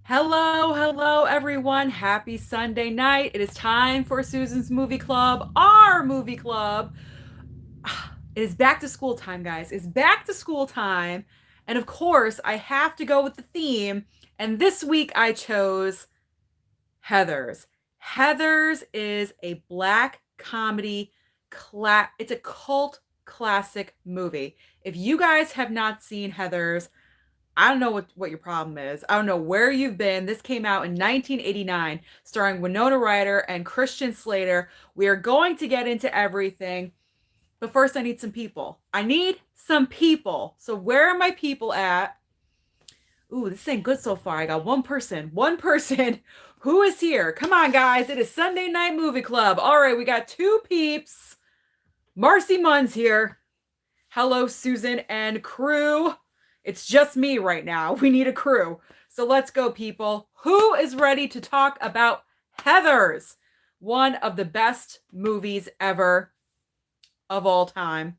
Hello, everyone. Happy Sunday night. It is time for Susan's Movie Club, our movie club. It is back to school time, guys. It's back to school time. And of course, I have to go with the theme. And this week I chose Heathers. Heathers is a black comedy. It's a cult classic movie. If you guys have not seen Heathers, I don't know what your problem is. I don't know where you've been. This came out in 1989, starring Winona Ryder and Christian Slater. We are going to get into everything, but first I need some people. I need some people. So where are my people at? Ooh, this ain't good so far. I got one person. One person. Who is here? Come on, guys. It is Sunday Night Movie Club. All right, we got two peeps. Marcy Munn's here. Hello, Susan and crew. It's just me right now. We need a crew. So let's go, people. Who is ready to talk about Heathers? One of the best movies ever of all time.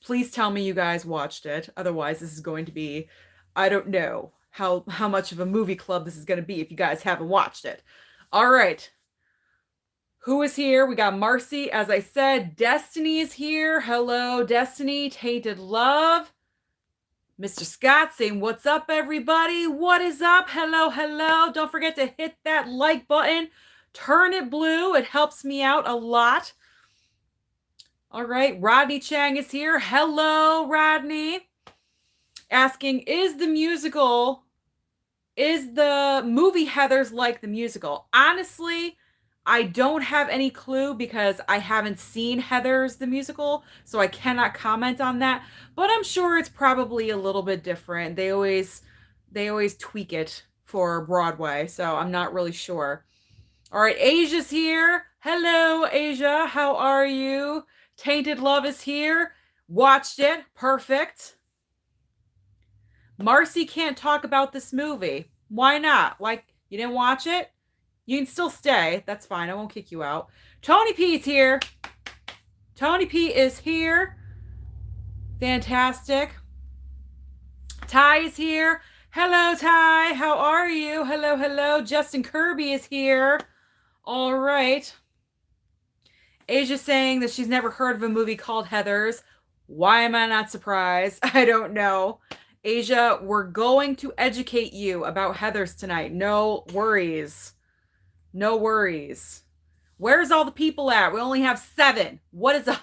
Please tell me you guys watched it. Otherwise, this is going to be, I don't know how much of a movie club this is going to be if you guys haven't watched it. All right. Who is here? We got Marcy. As I said, Destiny is here. Hello, Destiny. Tainted Love. Mr. Scott saying, what's up, everybody? What is up? Hello. Don't forget to hit that like button. Turn it blue. It helps me out a lot. All right. Rodney Chang is here. Hello, Rodney. Asking, is the movie Heathers like the musical? Honestly, I don't have any clue because I haven't seen Heathers the musical, so I cannot comment on that. But I'm sure it's probably a little bit different. They always tweak it for Broadway, so I'm not really sure. All right, Asia's here. Hello, Asia. How are you? Tainted Love is here. Watched it. Perfect. Marcy can't talk about this movie. Why not? Like, you didn't watch it? You can still stay. That's fine. I won't kick you out. Tony P's here. Tony P is here. Fantastic. Ty is here. Hello, Ty. How are you? Hello. Justin Kirby is here. All right. Asia's saying that she's never heard of a movie called Heathers. Why am I not surprised? I don't know. Asia, we're going to educate you about Heathers tonight. No worries. No worries. Where's all the people at? We only have 7. What is up?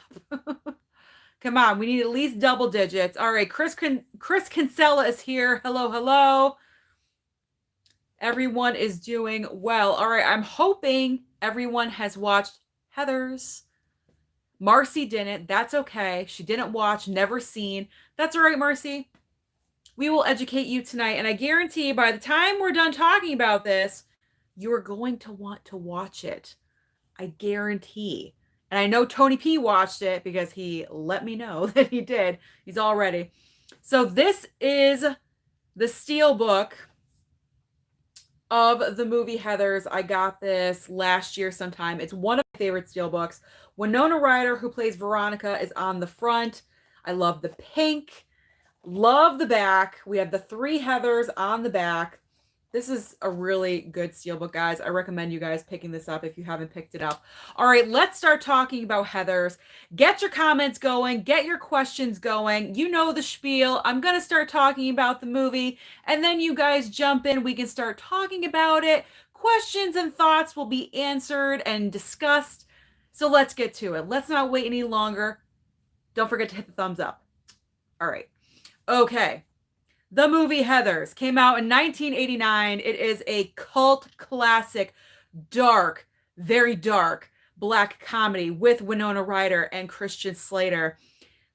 Come on, we need at least double digits. All right, Chris Kinsella is here. Hello. Everyone is doing well. All right, I'm hoping everyone has watched Heathers. Marcy didn't. That's okay. She didn't watch, never seen. That's all right, Marcy. We will educate you tonight, and I guarantee by the time we're done talking about this, you are going to want to watch it. I guarantee. And I know Tony P watched it because he let me know that he did. He's all ready. So this is the steelbook of the movie Heathers. I got this last year sometime. It's one of my favorite steelbooks. Winona Ryder, who plays Veronica, is on the front. I love the pink. Love the back. We have the 3 Heathers on the back. This is a really good steelbook, guys. I recommend you guys picking this up if you haven't picked it up. All right, let's start talking about Heathers. Get your comments going. Get your questions going. You know the spiel. I'm going to start talking about the movie, and then you guys jump in. We can start talking about it. Questions and thoughts will be answered and discussed. So let's get to it. Let's not wait any longer. Don't forget to hit the thumbs up. All right. Okay. The movie Heathers came out in 1989. It is a cult classic, dark, very dark black comedy with Winona Ryder and Christian Slater.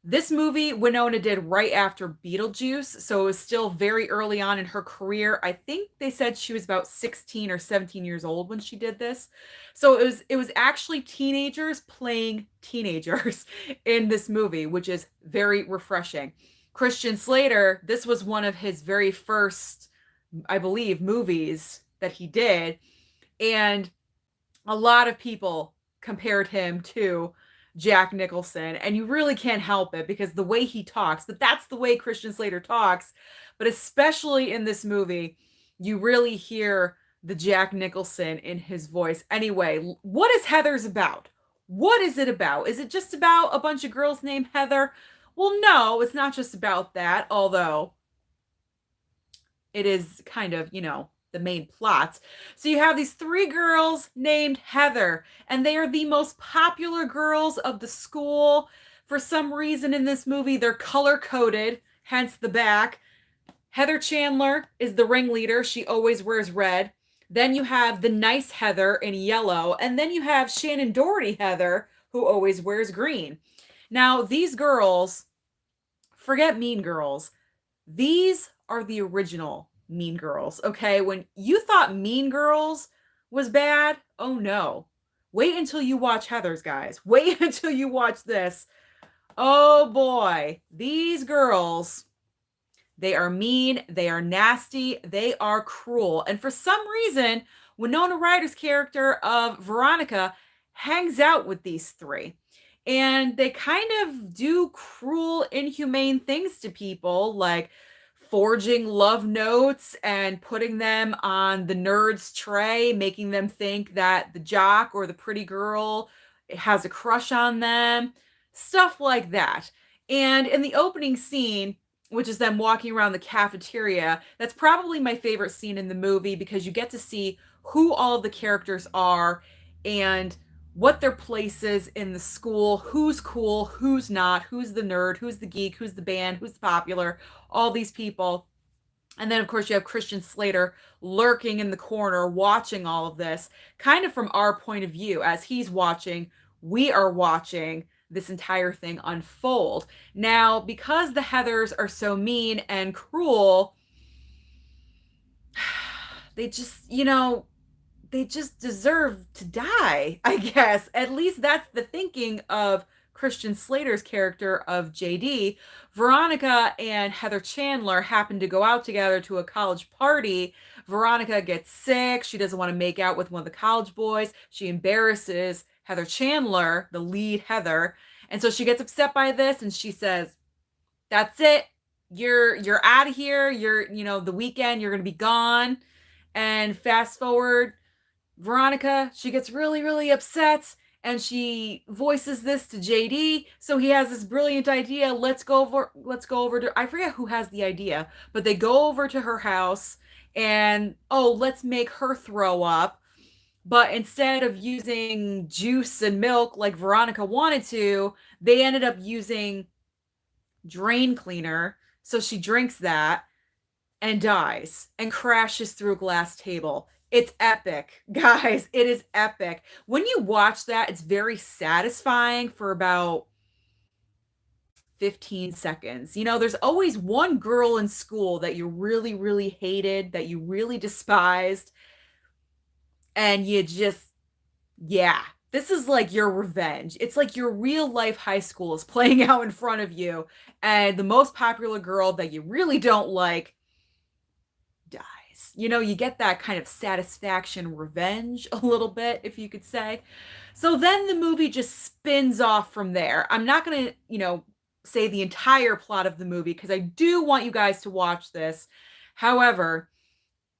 This movie Winona did right after Beetlejuice, so it was still very early on in her career. I think they said she was about 16 or 17 years old when she did this. So it was actually teenagers playing teenagers in this movie, which is very refreshing. Christian Slater, this was one of his very first, I believe, movies that he did. And a lot of people compared him to Jack Nicholson. And you really can't help it because the way he talks, but that's the way Christian Slater talks. But especially in this movie, You really hear the Jack Nicholson in his voice. Anyway, what is Heather's about? What is it about? Is it just about a bunch of girls named Heather? Well, no, it's not just about that, although it is kind of, the main plot. So you have these three girls named Heather, and they are the most popular girls of the school. For some reason in this movie, they're color coded, hence the back. Heather Chandler is the ringleader. She always wears red. Then you have the nice Heather in yellow. And then you have Shannon Doherty Heather, who always wears green. Now, these girls, forget Mean Girls, these are the original Mean Girls, okay? When you thought Mean Girls was bad, oh no. Wait until you watch Heather's, guys. Wait until you watch this. Oh boy, these girls, they are mean, they are nasty, they are cruel. And for some reason, Winona Ryder's character of Veronica hangs out with these three. And they kind of do cruel, inhumane things to people, like forging love notes and putting them on the nerd's tray, making them think that the jock or the pretty girl has a crush on them, stuff like that. And in the opening scene, which is them walking around the cafeteria, that's probably my favorite scene in the movie because you get to see who all of the characters are and what their place is in the school, who's cool, who's not, who's the nerd, who's the geek, who's the band, who's the popular, all these people. And then, of course, you have Christian Slater lurking in the corner, watching all of this, kind of from our point of view. As he's watching, we are watching this entire thing unfold. Now, because the Heathers are so mean and cruel, they just, they just deserve to die, I guess. At least that's the thinking of Christian Slater's character of JD. Veronica and Heather Chandler happen to go out together to a college party. Veronica gets sick. She doesn't want to make out with one of the college boys. She embarrasses Heather Chandler, the lead Heather. And so she gets upset by this and she says, "That's it. You're out of here. The weekend, you're going to be gone." And fast forward, Veronica, she gets really, really upset and she voices this to JD. So he has this brilliant idea. Let's go over to, I forget who has the idea, but they go over to her house and, oh, let's make her throw up. But instead of using juice and milk like Veronica wanted to, they ended up using drain cleaner. So she drinks that and dies and crashes through a glass table. It's epic, guys. It is epic. When you watch that, it's very satisfying for about 15 seconds. There's always one girl in school that you really, really hated, that you really despised, and you just, yeah, this is like your revenge. It's like your real life high school is playing out in front of you, and the most popular girl that you really don't like dies. You get that kind of satisfaction, revenge a little bit, if you could say. So then the movie just spins off from there. I'm not going to, say the entire plot of the movie because I do want you guys to watch this. However,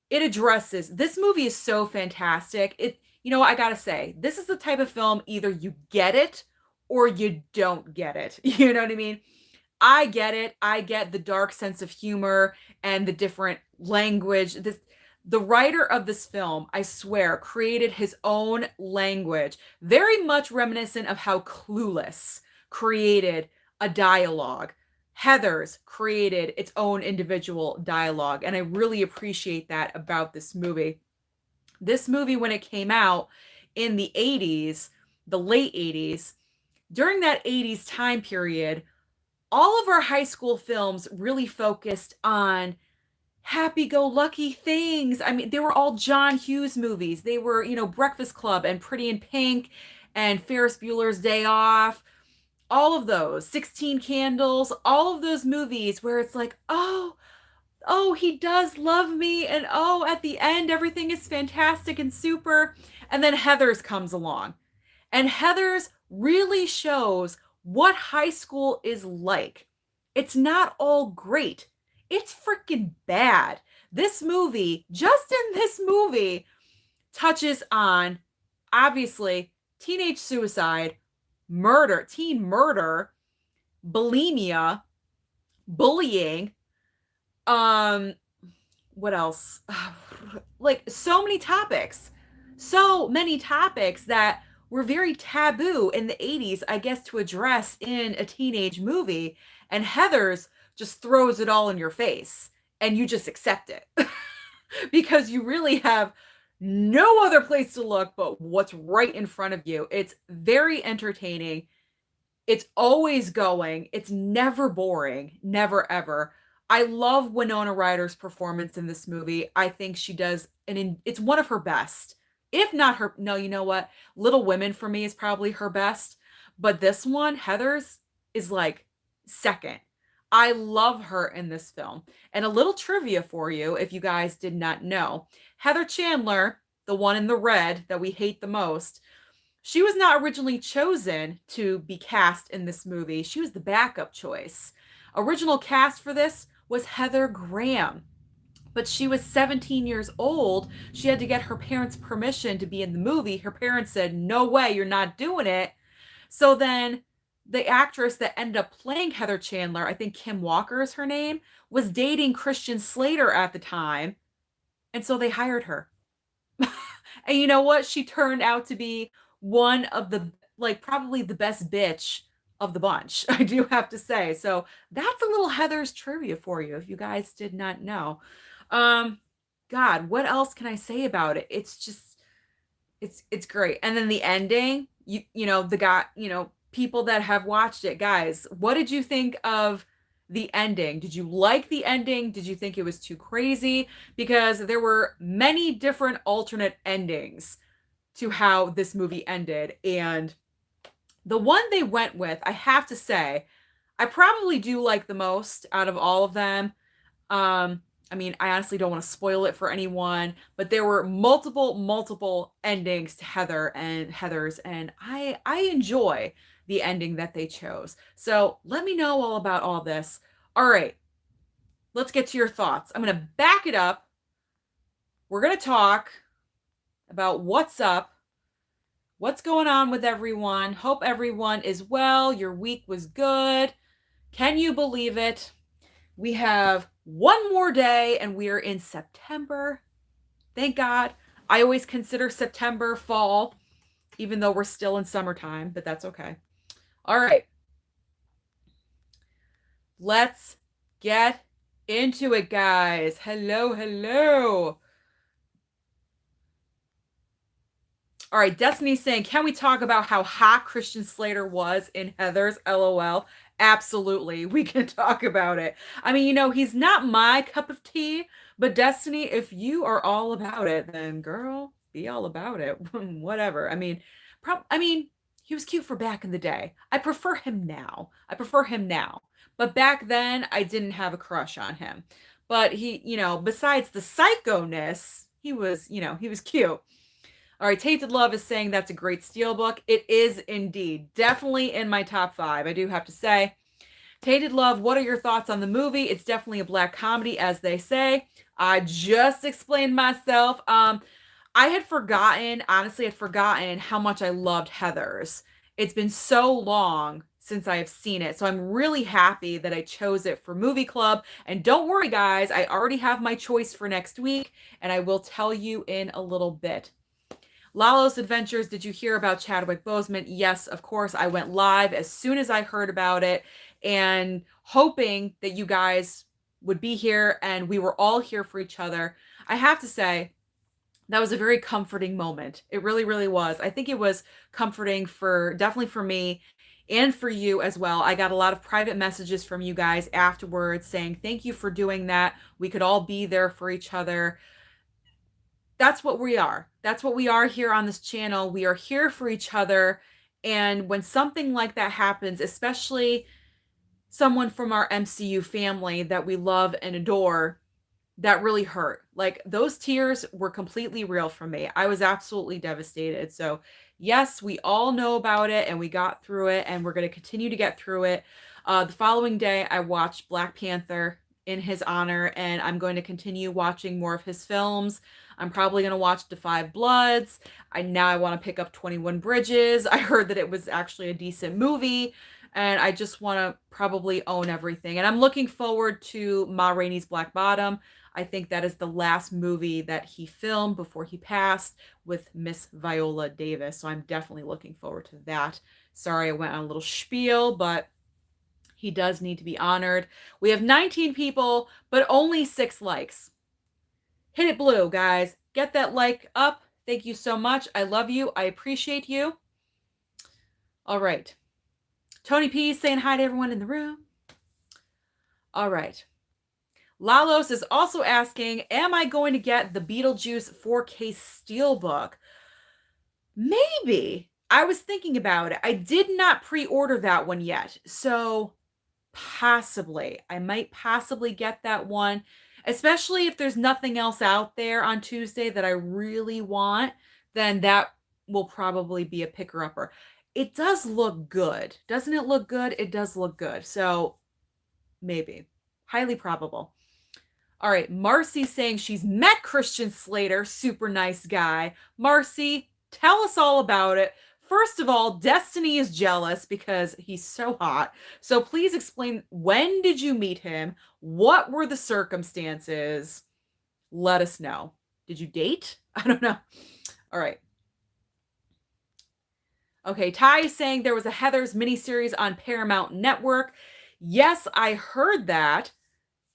it addresses, this movie is so fantastic. I gotta say, this is the type of film either you get it or you don't get it. You know what I mean? I get it. I get the dark sense of humor and the different language. The writer of this film, I swear, created his own language, very much reminiscent of how Clueless created a dialogue. Heather's created its own individual dialogue, and I really appreciate that about this movie. This movie, when it came out in the 80s, the late 80s, during that 80s time period, all of our high school films really focused on happy-go-lucky things. I mean, they were all John Hughes movies. They were, Breakfast Club and Pretty in Pink and Ferris Bueller's Day Off. All of those, 16 Candles, all of those movies where it's like, oh, he does love me. And oh, at the end, everything is fantastic and super. And then Heather's comes along. And Heather's really shows what high school is like. It's not all great. It's freaking bad. This movie, just in this movie, touches on obviously teenage suicide, murder, teen murder, bulimia, bullying, um what else? Like so many topics that were very taboo in the 80s, I guess, to address in a teenage movie. And Heather's just throws it all in your face and you just accept it because you really have no other place to look but what's right in front of you. It's very entertaining. It's always going. It's never boring. Never ever. I love Winona Ryder's performance in this movie. I think she does it's one of her best. If not her, no, you know what? Little Women for me is probably her best, but this one, Heather's, is like second. I love her in this film. And a little trivia for you, if you guys did not know, Heather Chandler, the one in the red that we hate the most, she was not originally chosen to be cast in this movie. She was the backup choice. Original cast for this was Heather Graham, but she was 17 years old. She had to get her parents' permission to be in the movie. Her parents said, "No way, you're not doing it." So then the actress that ended up playing Heather Chandler, I think Kim Walker is her name, was dating Christian Slater at the time. And so they hired her. And you know what? She turned out to be one of the, like, probably the best bitch of the bunch, I do have to say. So that's a little Heather's trivia for you if you guys did not know. Um, God, what else can I say about it? It's just it's great. And then the ending, you know, the guy, you know, people that have watched it, guys, what did you think of the ending? Did you like the ending? Did you think it was too crazy? Because there were many different alternate endings to how this movie ended. And the one they went with, I have to say, I probably do like the most out of all of them. I mean, I honestly don't want to spoil it for anyone, but there were multiple endings to Heather's, and I enjoy the ending that they chose. So let me know all about all this. All right, let's get to your thoughts. I'm gonna back it up. We're gonna talk about what's up, what's going on with everyone. Hope everyone is well. Your week was good. Can you believe it? We have one more day and we are in September. Thank God. I always consider September fall, even though we're still in summertime, but that's okay. All right. Let's get into it, guys. Hello, hello. All right, Destiny's saying, can we talk about how hot Christian Slater was in Heather's? LOL. Absolutely, we can talk about it. I mean, you know, he's not my cup of tea, but Destiny, if you are all about it, then girl, be all about it. Whatever. I mean, he was cute for back in the day. I prefer him now. But back then, I didn't have a crush on him. But he, you know, besides the psycho-ness, he was, you know, he was cute. All right, Tainted Love is saying that's a great steelbook. It is indeed. Definitely in my top 5, I do have to say. Tainted Love, what are your thoughts on the movie? It's definitely a black comedy, as they say. I just explained myself. I had forgotten, honestly, I'd forgotten how much I loved Heather's. It's been so long since I have seen it. So I'm really happy that I chose it for Movie Club. And don't worry, guys, I already have my choice for next week, and I will tell you in a little bit. Lalo's Adventures, did you hear about Chadwick Boseman? Yes, of course. I went live as soon as I heard about it and hoping that you guys would be here and we were all here for each other. I have to say, that was a very comforting moment. It really, really was. I think it was comforting definitely for me and for you as well. I got a lot of private messages from you guys afterwards saying, thank you for doing that. We could all be there for each other. That's what we are. That's what we are here on this channel. We are here for each other. And when something like that happens, especially someone from our MCU family that we love and adore, that really hurt. Like, those tears were completely real for me. I was absolutely devastated. So yes, we all know about it and we got through it and we're going to continue to get through it. The following day, I watched Black Panther in his honor, and I'm going to continue watching more of his films. I'm probably going to watch The Five Bloods. I want to pick up 21 Bridges. I heard that it was actually a decent movie, and I just want to probably own everything. And I'm looking forward to Ma Rainey's Black Bottom. I think that is the last movie that he filmed before he passed with Miss Viola Davis. So I'm definitely looking forward to that. Sorry, I went on a little spiel, but he does need to be honored. We have 19 people, but only 6 likes. Hit it blue, guys. Get that like up. Thank you so much. I love you. I appreciate you. All right. Tony P saying hi to everyone in the room. All right. Lalos is also asking, am I going to get the Beetlejuice 4K Steelbook? Maybe. I was thinking about it. I did not pre-order that one yet. So possibly. I might possibly get that one, especially if there's nothing else out there on Tuesday that I really want, then that will probably be a picker-upper. It does look good. Doesn't it look good? It does look good. So maybe. Highly probable. All right, Marcy's saying she's met Christian Slater, super nice guy. Marcy, tell us all about it. First of all, Destiny is jealous because he's so hot. So please explain, when did you meet him? What were the circumstances? Let us know. Did you date? I don't know. All right. Okay, Ty is saying there was a Heathers miniseries on Paramount Network. Yes, I heard that.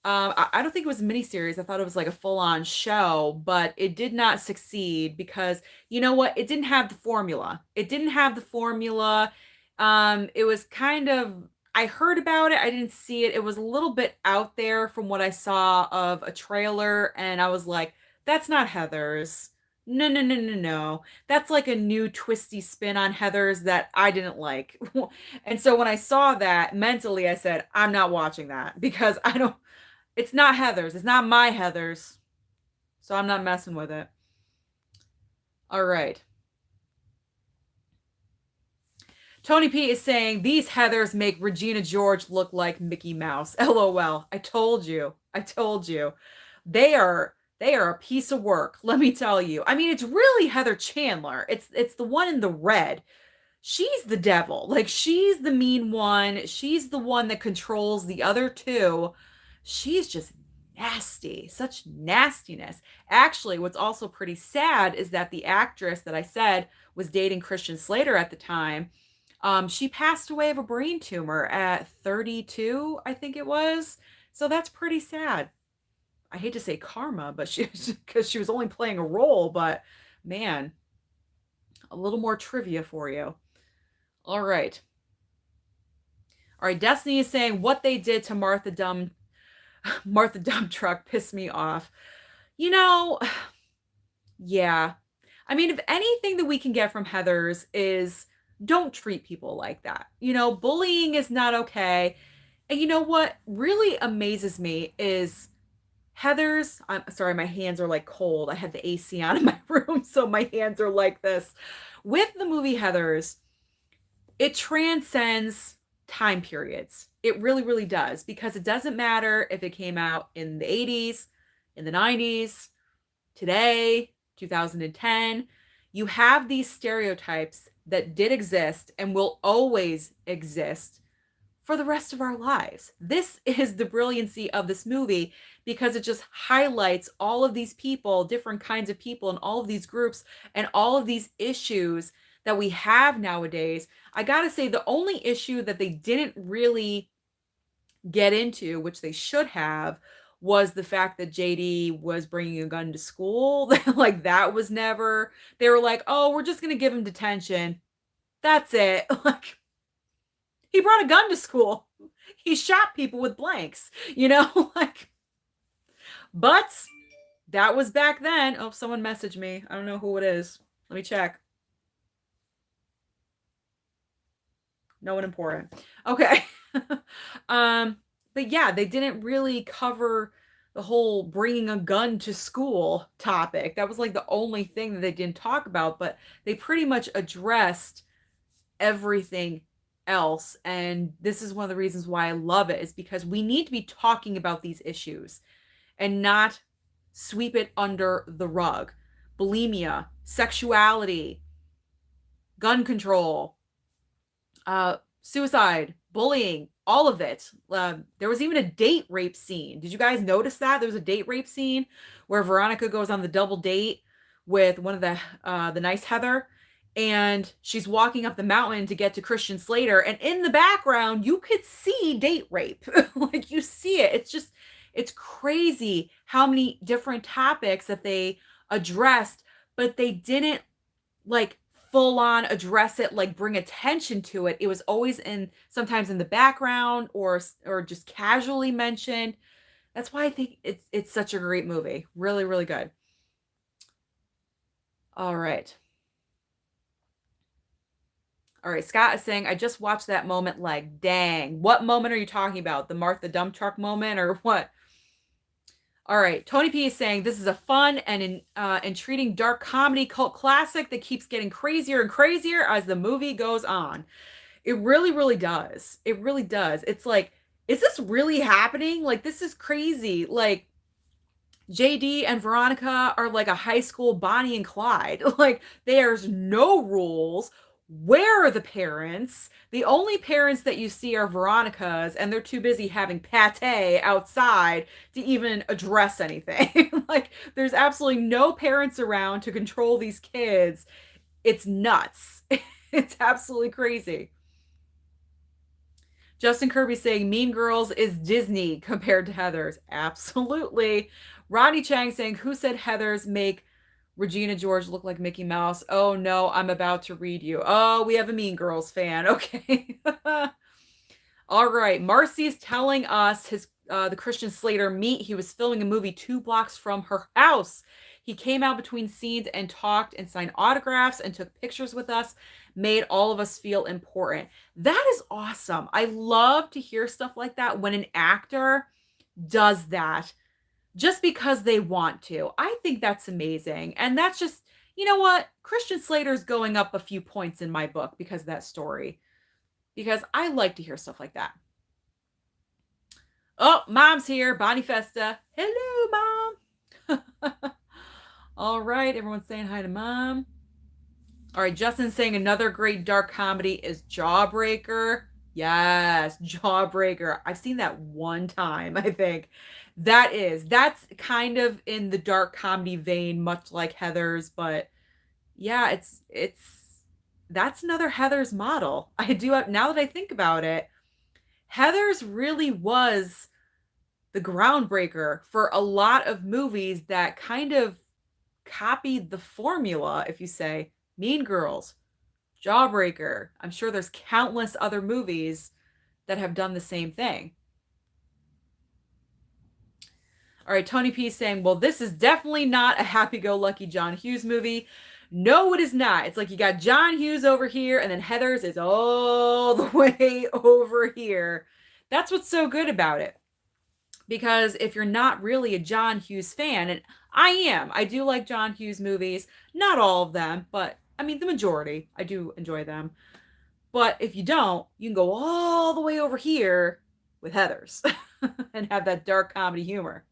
I don't think it was a miniseries. I thought it was like a full-on show, but it did not succeed because, you know what? It didn't have the formula. It didn't have the formula. It was kind of, I heard about it. I didn't see it. It was a little bit out there from what I saw of a trailer, and I was like, that's not Heathers. No, no, no, no, no. That's like a new twisty spin on Heathers that I didn't like. And so when I saw that, mentally I said, I'm not watching that because I don't, it's not Heathers. It's not my Heathers. So I'm not messing with it. All right. Tony P is saying these Heathers make Regina George look like Mickey Mouse. LOL. I told you. I told you. They are a piece of work, let me tell you. I mean, it's really Heather Chandler. It's the one in the red. She's the devil. Like, she's the mean one. She's the one that controls the other two. She's just nasty. Such nastiness. Actually, what's also pretty sad is that the actress that I said was dating Christian Slater at the time, she passed away of a brain tumor at 32, I think it was. So that's pretty sad. I hate to say karma, but because she was only playing a role, but man, a little more trivia for you. All right. All right, Destiny is saying what they did to Martha Dump Truck pissed me off. You know, yeah. I mean, if anything that we can get from Heathers is don't treat people like that. You know, bullying is not okay. And you know what really amazes me is Heathers, I'm sorry, my hands are like cold. I had the AC on in my room, so my hands are like this. With the movie Heathers, it transcends time periods. It really, really does, because it doesn't matter if it came out in the 80s, in the 90s, today, 2010. You have these stereotypes that did exist and will always exist for the rest of our lives. This is the brilliancy of this movie, because it just highlights all of these people, different kinds of people, and all of these groups and all of these issues that we have nowadays. I gotta say, the only issue that they didn't really get into, which they should have, was the fact that JD was bringing a gun to school. Like, that was never, they were like, oh, we're just gonna give him detention. That's it. Like, he brought a gun to school. He shot people with blanks, you know, like, but that was back then. Oh, someone messaged me. I don't know who it is. Let me check. No one important. Okay. But yeah, they didn't really cover the whole bringing a gun to school topic. That was like the only thing that they didn't talk about, but they pretty much addressed everything else. And this is one of the reasons why I love it, is because we need to be talking about these issues and not sweep it under the rug. Bulimia, sexuality, gun control, suicide, bullying, all of it. There was even a date rape scene. Did you guys notice that? There was a date rape scene where Veronica goes on the double date with one of the nice Heather, and she's walking up the mountain to get to Christian Slater, and in the background you could see date rape. Like, you see it. It's crazy how many different topics that they addressed, but they didn't like full on address it, like bring attention to it. It was always in, sometimes in the background, or just casually mentioned. That's why I think it's such a great movie. Really, really good. All right. All right, Scott is saying, I just watched that moment, like, dang. What moment are you talking about? The Martha dump truck moment, or what? All right, Tony P is saying, this is a fun and intriguing dark comedy cult classic that keeps getting crazier and crazier as the movie goes on. It really, really does. It really does. It's like, is this really happening? Like, this is crazy. Like, JD and Veronica are like a high school Bonnie and Clyde. Like, there's no rules. Where are the parents? The only parents that you see are Veronica's, and they're too busy having pate outside to even address anything. Like, there's absolutely no parents around to control these kids. It's nuts. It's absolutely crazy. Justin Kirby saying Mean Girls is Disney compared to Heathers. Absolutely. Ronnie Chang saying, who said Heathers make Regina George look like Mickey Mouse? Oh no, I'm about to read you. Oh, we have a Mean Girls fan. Okay. All right. Marcy is telling us his the Christian Slater meet. He was filming a movie 2 blocks from her house. He came out between scenes and talked and signed autographs and took pictures with us, made all of us feel important. That is awesome. I love to hear stuff like that when an actor does that just because they want to. I think that's amazing. And that's just, you know what? Christian Slater's going up a few points in my book because of that story. Because I like to hear stuff like that. Oh, Mom's here. Bonnie Festa. Hello, Mom. All right. Everyone's saying hi to Mom. All right. Justin's saying another great dark comedy is Jawbreaker. Yes, Jawbreaker. I've seen that one time, I think. That's kind of in the dark comedy vein, much like Heather's, but yeah, that's another Heather's model. I do, now that I think about it, Heather's really was the groundbreaker for a lot of movies that kind of copied the formula, if you say. Mean Girls, Jawbreaker. I'm sure there's countless other movies that have done the same thing. All right, Tony P saying, well, this is definitely not a happy-go-lucky John Hughes movie. No, it is not. It's like you got John Hughes over here, and then Heather's is all the way over here. That's what's so good about it. Because if you're not really a John Hughes fan, and I do like John Hughes movies. Not all of them, but I mean, the majority. I do enjoy them. But if you don't, you can go all the way over here with Heather's and have that dark comedy humor.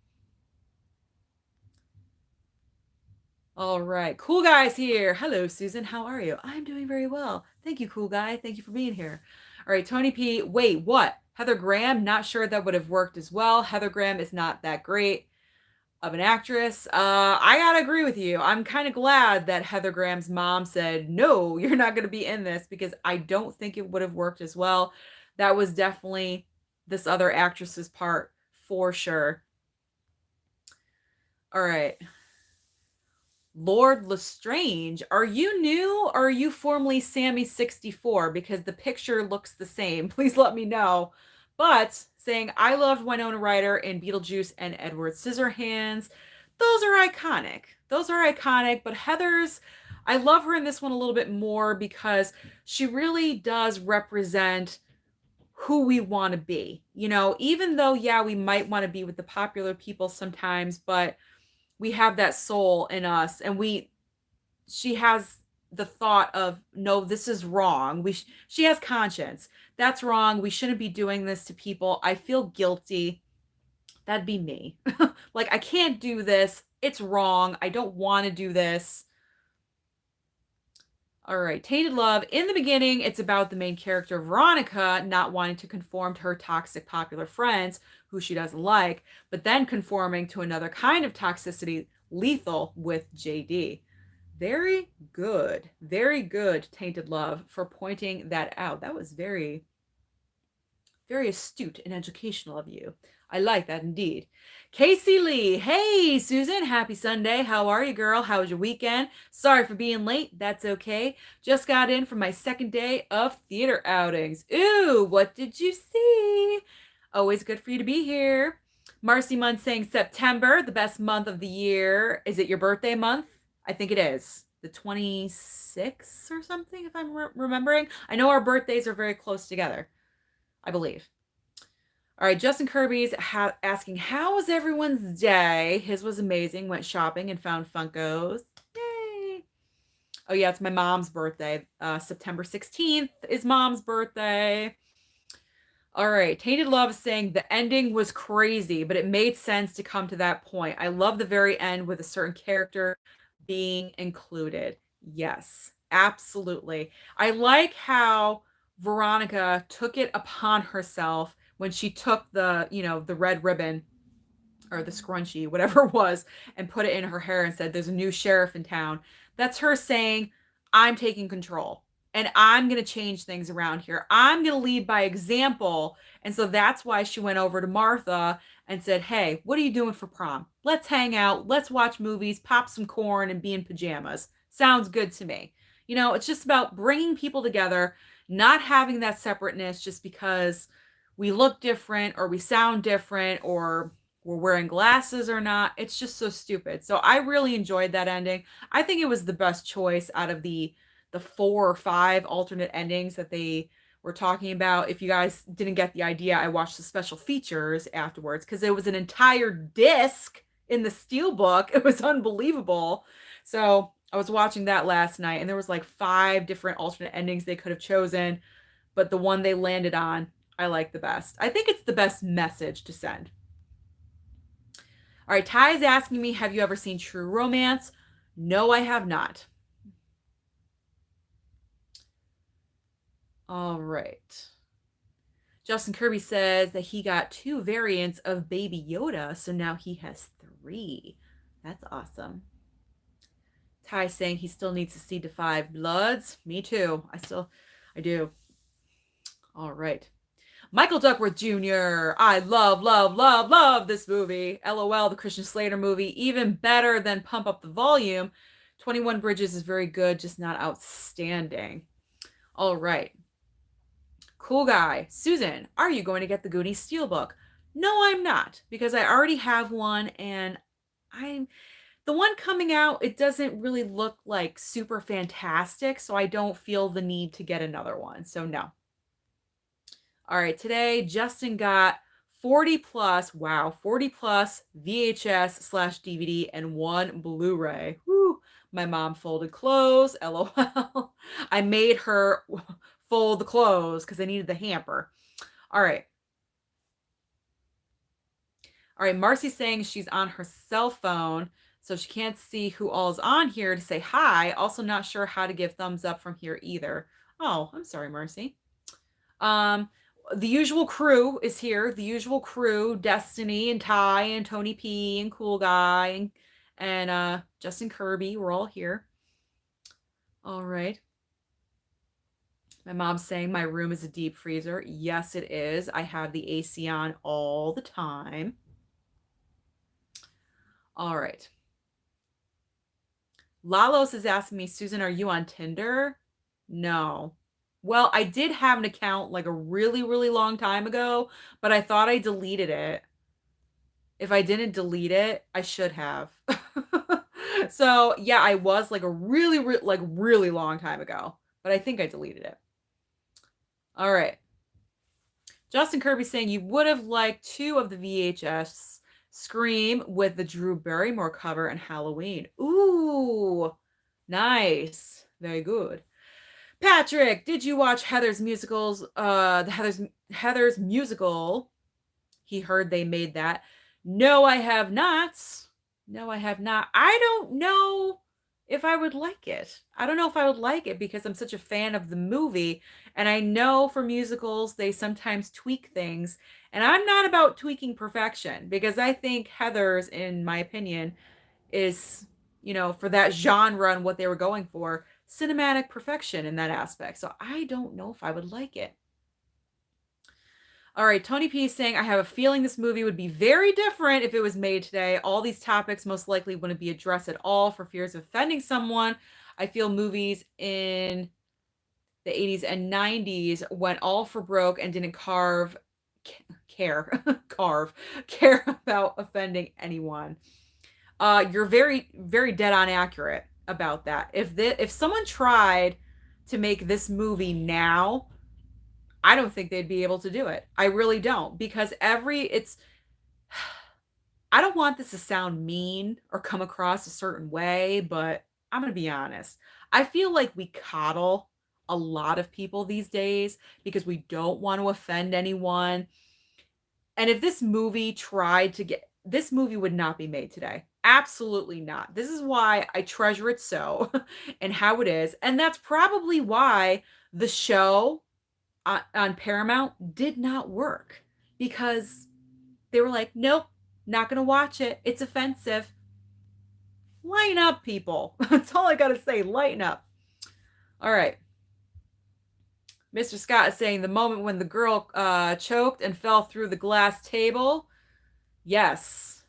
All right. Cool Guy's here. Hello, Susan. How are you? I'm doing very well. Thank you, Cool Guy. Thank you for being here. All right, Tony P. Wait, what? Heather Graham? Not sure that would have worked as well. Heather Graham is not that great of an actress. I gotta agree with you. I'm kind of glad that Heather Graham's mom said, no, you're not going to be in this, because I don't think it would have worked as well. That was definitely this other actress's part for sure. All right. Lord Lestrange, are you new or are you formerly Sammy64? Because the picture looks the same. Please let me know. But saying, I loved Winona Ryder in Beetlejuice and Edward Scissorhands. Those are iconic. Those are iconic. But Heather's, I love her in this one a little bit more because she really does represent who we want to be. You know, even though, yeah, we might want to be with the popular people sometimes, but we have that soul in us, and she has the thought of, no, this is wrong. She has conscience. That's wrong. We shouldn't be doing this to people. I feel guilty. That'd be me. Like, I can't do this. It's wrong. I don't want to do this. All right, Tainted Love. In the beginning, it's about the main character, Veronica, not wanting to conform to her toxic popular friends who she doesn't like, but then conforming to another kind of toxicity, lethal, with JD. Very good. Very good, Tainted Love, for pointing that out. That was very, very astute and educational of you. I like that indeed. Casey Lee. Hey, Susan. Happy Sunday. How are you, girl? How was your weekend? Sorry for being late. That's okay. Just got in from my second day of theater outings. Ooh, what did you see? Always good for you to be here. Marcy Munn saying September, the best month of the year. Is it your birthday month? I think it is. The 26th or something, if I'm remembering. I know our birthdays are very close together, I believe. All right, Justin Kirby's asking, how was everyone's day? His was amazing. Went shopping and found Funkos. Yay. Oh, yeah, it's my mom's birthday. September 16th is mom's birthday. All right, Tainted Love is saying the ending was crazy, but it made sense to come to that point. I love the very end with a certain character being included. Yes, absolutely. I like how Veronica took it upon herself when she took the red ribbon or the scrunchie, whatever it was, and put it in her hair and said, there's a new sheriff in town. That's her saying, I'm taking control and I'm going to change things around here. I'm going to lead by example. And so that's why she went over to Martha and said, hey, what are you doing for prom? Let's hang out. Let's watch movies, pop some corn, and be in pajamas. Sounds good to me. It's just about bringing people together, not having that separateness just because we look different or we sound different or we're wearing glasses or not. It's just so stupid. So I really enjoyed that ending. I think it was the best choice out of the 4 or 5 alternate endings that they were talking about. If you guys didn't get the idea, I watched the special features afterwards because it was an entire disc in the steelbook. It was unbelievable. So I was watching that last night, and there was like 5 different alternate endings they could have chosen, but the one they landed on, I like the best. I think it's the best message to send. All right, Ty is asking me, have you ever seen True Romance? No, I have not. All right. Justin Kirby says that he got 2 variants of Baby Yoda, so now he has 3. That's awesome. Ty saying he still needs to see Defy Bloods. Me too. I do. All right. Michael Duckworth Jr. I love this movie. LOL, the Christian Slater movie. Even better than Pump Up the Volume. 21 Bridges is very good, just not outstanding. All right. Cool guy. Susan, are you going to get the Goonies Steelbook? No, I'm not, because I already have one, and the one coming out, it doesn't really look like super fantastic, so I don't feel the need to get another one. So no. All right, today Justin got 40 plus VHS/DVD and 1 Blu-ray. Woo. My mom folded clothes, LOL. I made her fold the clothes because I needed the hamper. All right. All right, Marcy's saying she's on her cell phone, so she can't see who all is on here to say hi. Also not sure how to give thumbs up from here either. Oh, I'm sorry, Marcy. The usual crew is here. The usual crew, Destiny and Ty and Tony P and Cool Guy and Justin Kirby. We're all here. All right. My mom's saying my room is a deep freezer. Yes, it is. I have the AC on all the time. All right. Lalos is asking me, Susan, are you on Tinder? No. Well, I did have an account like a really, really long time ago, but I thought I deleted it. If I didn't delete it, I should have. So yeah, I was like a really long time ago, but I think I deleted it. All right. Justin Kirby saying you would have liked 2 of the VHS Scream with the Drew Barrymore cover and Halloween. Ooh, nice. Very good. Patrick, did you watch Heather's musicals? The Heather's musical. He heard they made that. No, I have not. No, I have not. I don't know if I would like it. I don't know if I would like it because I'm such a fan of the movie. And I know for musicals, they sometimes tweak things. And I'm not about tweaking perfection because I think Heather's, in my opinion, is, for that genre and what they were going for, cinematic perfection in that aspect. So I don't know if I would like it. All right, Tony P is saying, I have a feeling this movie would be very different if it was made today. All these topics most likely wouldn't be addressed at all for fears of offending someone. I feel movies in the 80s and 90s went all for broke and didn't care care about offending anyone. You're very, very dead on accurate about that. If someone tried to make this movie now, I don't think they'd be able to do it. I really don't, because I don't want this to sound mean or come across a certain way, but I'm going to be honest. I feel like we coddle a lot of people these days because we don't want to offend anyone. And if this movie would not be made today. Absolutely not. This is why I treasure it so and how it is. And that's probably why the show on Paramount did not work, because they were like, nope, not going to watch it. It's offensive. Lighten up, people. That's all I got to say. Lighten up. All right. Mr. Scott is saying the moment when the girl choked and fell through the glass table. Yes.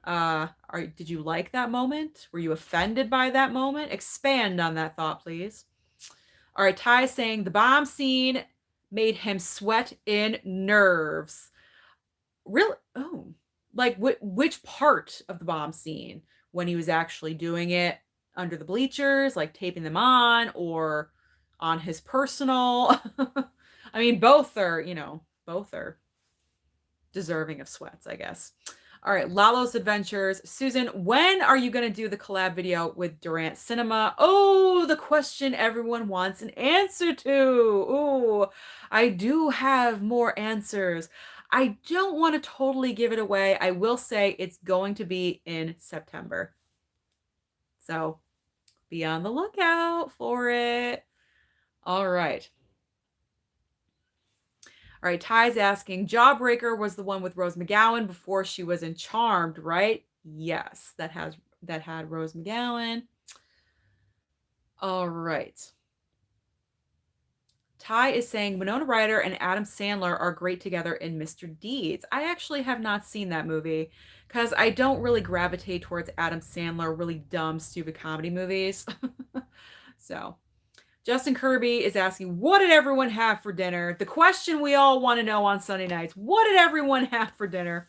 Did you like that moment? Were you offended by that moment? Expand on that thought, please. All right. Ty is saying the bomb scene made him sweat in nerves. Really? Oh, like which part of the bomb scene? When he was actually doing it under the bleachers, like taping them on, or on his personal? I mean, both are deserving of sweats, I guess. All right, Lalo's Adventures. Susan, when are you going to do the collab video with Durant Cinema? Oh, the question everyone wants an answer to. Ooh, I do have more answers. I don't want to totally give it away. I will say it's going to be in September. So be on the lookout for it. All right. All right, Ty's asking, Jawbreaker was the one with Rose McGowan before she was in Charmed, right? Yes, that had Rose McGowan. All right. Ty is saying Winona Ryder and Adam Sandler are great together in Mr. Deeds. I actually have not seen that movie because I don't really gravitate towards Adam Sandler, really dumb, stupid comedy movies. So Justin Kirby is asking, what did everyone have for dinner? The question we all want to know on Sunday nights. What did everyone have for dinner?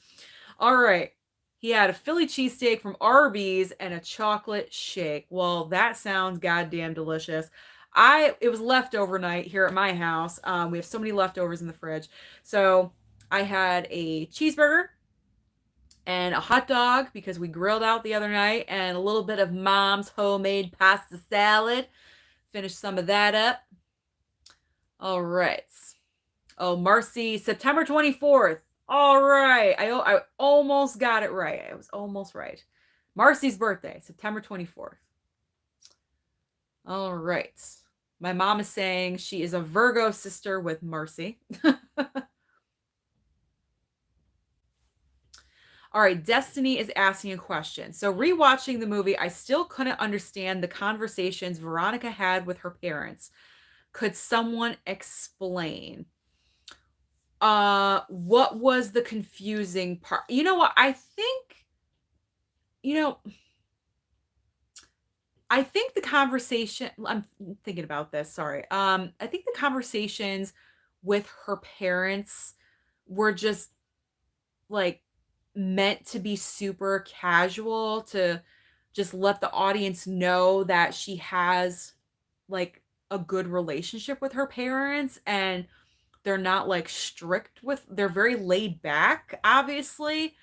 All right. He had a Philly cheesesteak from Arby's and a chocolate shake. Well, that sounds goddamn delicious. It was leftover night here at my house. We have so many leftovers in the fridge. So I had a cheeseburger and a hot dog because we grilled out the other night, and a little bit of mom's homemade pasta salad. Finish some of that up. All right. Oh, Marcy, September 24th. All right. I almost got it right. I was almost right. Marcy's birthday, September 24th. All right. My mom is saying she is a Virgo sister with Marcy. All right, Destiny is asking a question. So rewatching the movie, I still couldn't understand the conversations Veronica had with her parents. Could someone explain? What was the confusing part? You know what? I think the conversation, I'm thinking about this, sorry. I think the conversations with her parents were just like meant to be super casual, to just let the audience know that she has like a good relationship with her parents, and they're not like strict they're very laid back, obviously.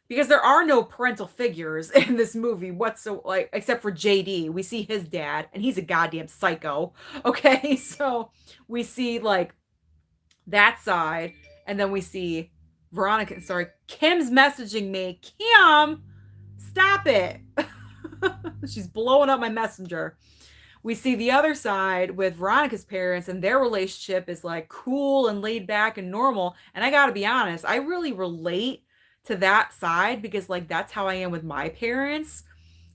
because there are no parental figures in this movie whatsoever, like except for JD. We see his dad, and he's a goddamn psycho. Okay, so we see like that side, and then we see Veronica. Sorry, Kim's messaging me. Kim, stop it. She's blowing up my messenger. We see the other side with Veronica's parents, and their relationship is like cool and laid back and normal. And I gotta be honest, I really relate to that side because like that's how I am with my parents.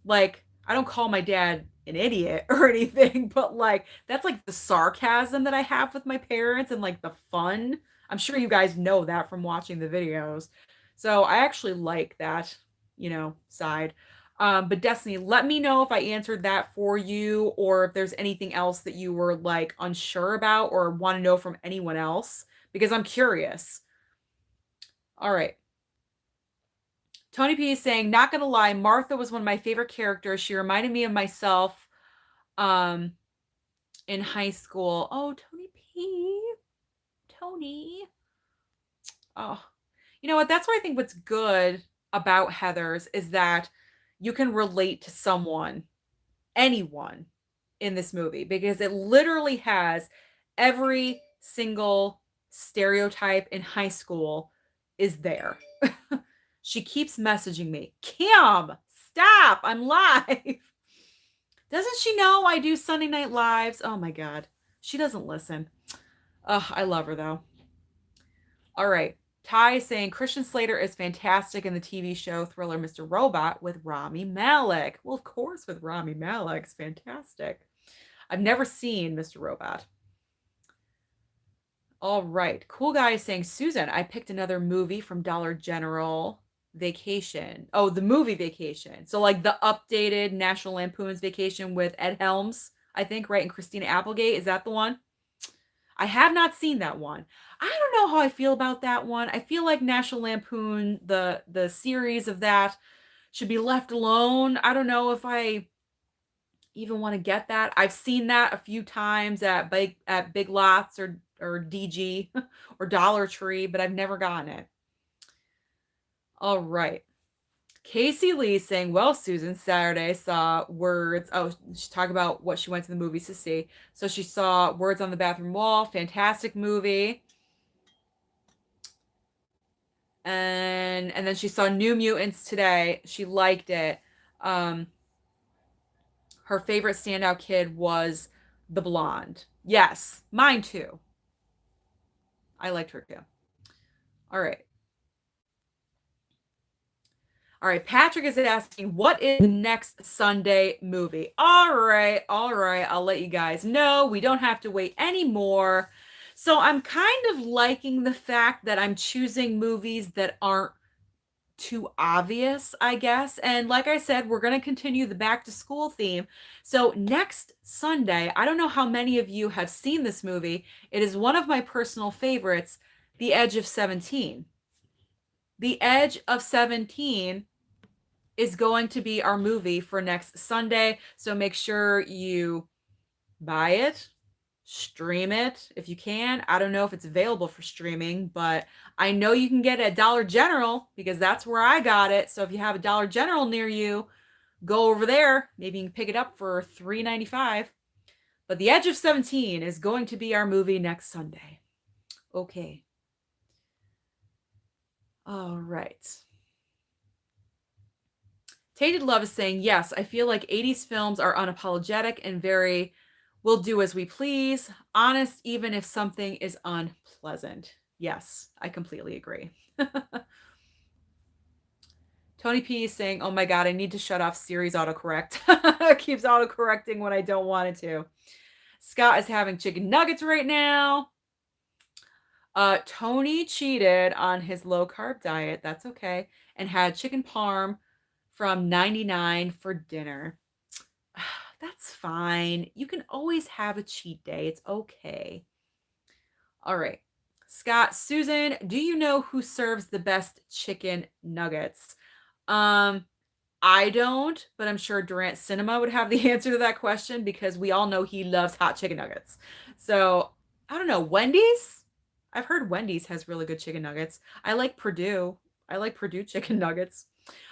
Like, I don't call my dad an idiot or anything, but like that's like the sarcasm that I have with my parents and like the fun. I'm sure you guys know that from watching the videos. So I actually like that, side. But Destiny, let me know if I answered that for you or if there's anything else that you were like unsure about or want to know from anyone else because I'm curious. All right. Tony P is saying, not gonna lie, Martha was one of my favorite characters. She reminded me of myself um in high school. Oh, Tony P. Tony. Oh, you know what? That's what I think what's good about Heathers is that you can relate to someone, anyone in this movie, because it literally has every single stereotype in high school is there. She keeps messaging me, Kim, stop, I'm live. Doesn't she know I do Sunday Night Lives? Oh my God. She doesn't listen. Ugh, I love her though. All right. Ty is saying Christian Slater is fantastic in the TV show Thriller Mr. Robot with Rami Malek. Well, of course, with Rami Malek. It's fantastic. I've never seen Mr. Robot. All right. Cool Guy is saying, Susan, I picked another movie from Dollar General, Vacation. Oh, the movie Vacation. So like the updated National Lampoon's Vacation with Ed Helms, I think, right? And Christina Applegate. Is that the one? I have not seen that one. I don't know how I feel about that one. I feel like National Lampoon, the series of that should be left alone. I don't know if I even want to get that. I've seen that a few times at Big Lots or DG or Dollar Tree, but I've never gotten it. All right. Casey Lee saying, well, Susan, Saturday saw Words. Oh, she talked about what she went to the movies to see. So she saw Words on the Bathroom Wall. Fantastic movie. And then she saw New Mutants today. She liked it. Her favorite standout kid was the blonde. Yes, mine too. I liked her too. All right. All right, Patrick is asking, what is the next Sunday movie? All right, I'll let you guys know. We don't have to wait anymore. So I'm kind of liking the fact that I'm choosing movies that aren't too obvious, I guess. And like I said, we're going to continue the back to school theme. So next Sunday, I don't know how many of you have seen this movie. It is one of my personal favorites, The Edge of 17. The Edge of 17 is going to be our movie for next Sunday. So make sure you buy it, stream it if you can. I don't know if it's available for streaming, but I know you can get it at Dollar General because that's where I got it. So if you have a Dollar General near you, go over there. Maybe you can pick it up for $3.95. But The Edge of 17 is going to be our movie next Sunday. Okay. All right. Tated Love is saying, yes, I feel like 80s films are unapologetic and very we'll do as we please, honest, even if something is unpleasant. Yes, I completely agree. Tony P is saying, oh my God, I need to shut off Siri's autocorrect. It keeps autocorrecting when I don't want it to. Scott is having chicken nuggets right now. Tony cheated on his low carb diet. That's okay. And had chicken parm from 99 for dinner. That's fine. You can always have a cheat day. It's okay. All right. Scott, Susan, do you know who serves the best chicken nuggets? I don't, but I'm sure Durant Cinema would have the answer to that question because we all know he loves hot chicken nuggets. So, I don't know. Wendy's? I've heard Wendy's has really good chicken nuggets. I like Purdue. I like Purdue chicken nuggets.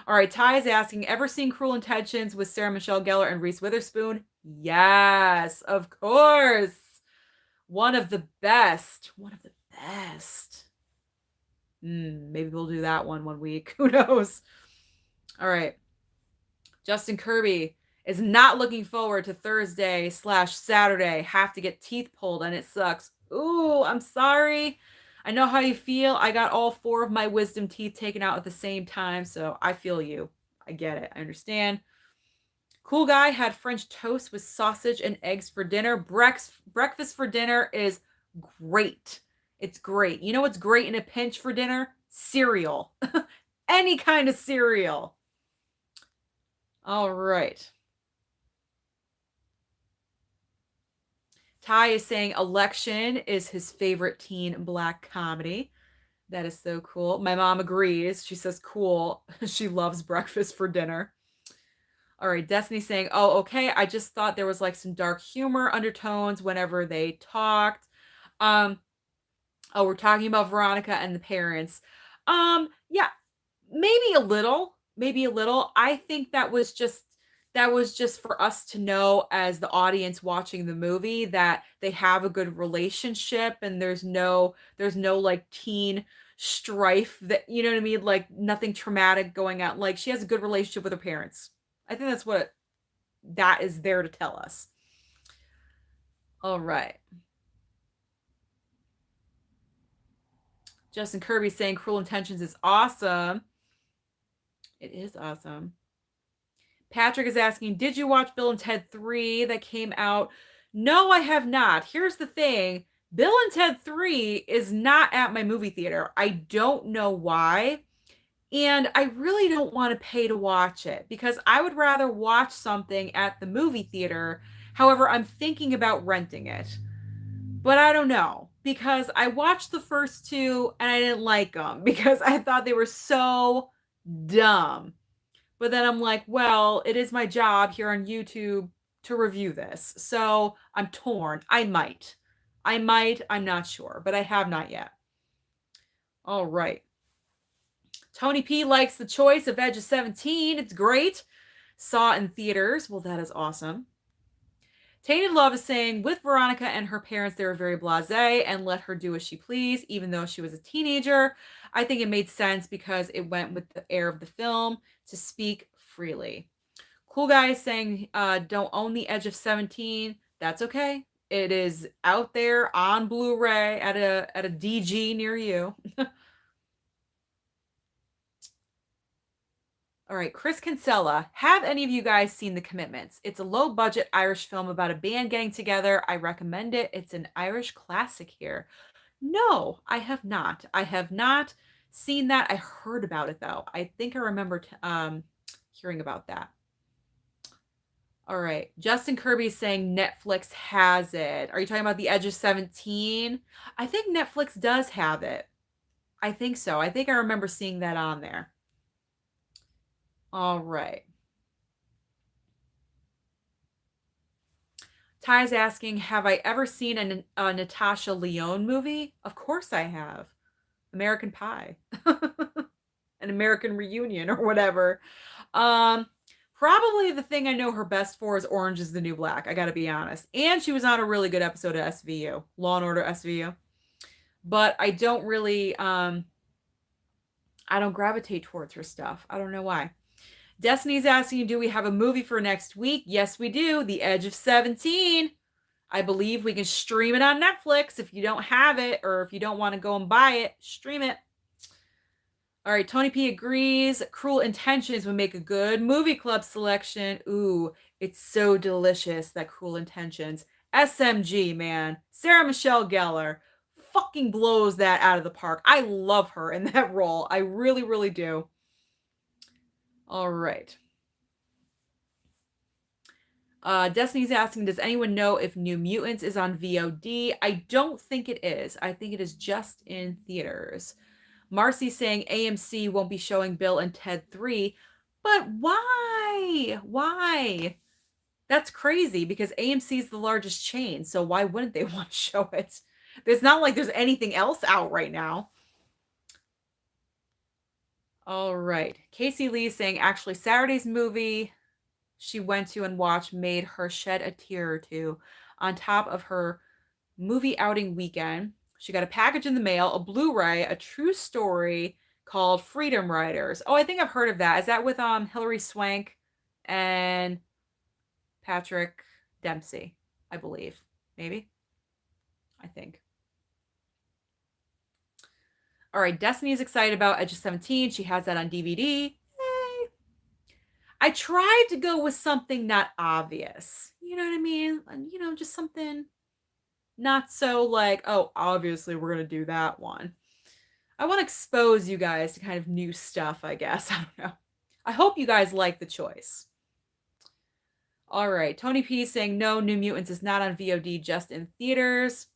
All right, Ty is asking, ever seen Cruel Intentions with Sarah Michelle Gellar and Reese Witherspoon? Yes, of course. One of the best. One of the best. Maybe we'll do that one week. Who knows? All right. Justin Kirby is not looking forward to Thursday/Saturday. Have to get teeth pulled and it sucks. Ooh, I'm sorry. I know how you feel. I got all 4 of my wisdom teeth taken out at the same time, so I feel you. I get it. I understand. Cool guy had French toast with sausage and eggs for dinner. Breakfast for dinner is great. It's great. You know what's great in a pinch for dinner? Cereal. Any kind of cereal. All right. Ty is saying Election is his favorite teen black comedy. That is so cool. My mom agrees. She says cool. She loves breakfast for dinner. All right, Destiny saying, oh, okay. I just thought there was like some dark humor undertones whenever they talked. Oh, we're talking about Veronica and the parents. Yeah, maybe a little, maybe a little. I think that was just for us to know as the audience watching the movie that they have a good relationship and there's no like teen strife, that you know what I mean, like nothing traumatic going out. Like she has a good relationship with her parents. I think that's what that is there to tell us. All right. Justin Kirby saying Cruel Intentions is awesome. It is awesome. Patrick is asking, did you watch Bill and Ted 3 that came out? No, I have not. Here's the thing. Bill and Ted 3 is not at my movie theater. I don't know why. And I really don't want to pay to watch it because I would rather watch something at the movie theater. However, I'm thinking about renting it. But I don't know because I watched the first 2 and I didn't like them because I thought they were so dumb. But then I'm like, well, it is my job here on YouTube to review this. So I'm torn. I might. I'm not sure, but I have not yet. All right. Tony P likes the choice of Edge of 17. It's great. Saw in theaters. Well, that is awesome. Tainted Love is saying, with Veronica and her parents, they were very blasé and let her do as she pleased, even though she was a teenager. I think it made sense because it went with the air of the film to speak freely. Cool guy is saying, don't own the Edge of 17. That's okay. It is out there on Blu-ray at a DG near you. All right, Chris Kinsella. Have any of you guys seen The Commitments? It's a low-budget Irish film about a band getting together. I recommend it. It's an Irish classic here. No, I have not. I have not seen that. I heard about it though. I think I remember hearing about that. All right. Justin Kirby is saying Netflix has it. Are you talking about The Edge of 17? I think Netflix does have it. I think so. I think I remember seeing that on there. All right. Ty's asking, have I ever seen a Natasha Lyonne movie? Of course I have. American Pie. An American Reunion or whatever. Probably the thing I know her best for is Orange is the New Black. I got to be honest. And she was on a really good episode of SVU, Law and Order SVU. But I don't really, I don't gravitate towards her stuff. I don't know why. Destiny's asking, do we have a movie for next week? Yes, we do. The Edge of 17. I believe we can stream it on Netflix. If you don't have it or if you don't want to go and buy it, stream it. All right, Tony P agrees. Cruel Intentions would make a good movie club selection. Ooh, it's so delicious, that Cruel Intentions. SMG, man. Sarah Michelle Gellar fucking blows that out of the park. I love her in that role. I really, really do. All right. Destiny's asking, does anyone know if New Mutants is on VOD? I don't think it is. I think it is just in theaters. Marcy's saying AMC won't be showing Bill and Ted 3. But why? Why? That's crazy because AMC is the largest chain. So why wouldn't they want to show it? It's not like there's anything else out right now. All right. Casey Lee saying actually Saturday's movie she went to and watched made her shed a tear or two on top of her movie outing weekend. She got a package in the mail, a Blu-ray, a true story called Freedom Riders. Oh, I think I've heard of that. Is that with Hilary Swank and Patrick Dempsey, I believe. Maybe. I think. All right, Destiny is excited about Edge of 17. She has that on DVD. Yay. I tried to go with something not obvious. You know what I mean? Just something not so like, oh, obviously we're going to do that one. I want to expose you guys to kind of new stuff, I guess. I don't know. I hope you guys like the choice. All right. Tony P saying no, New Mutants is not on VOD, just in theaters.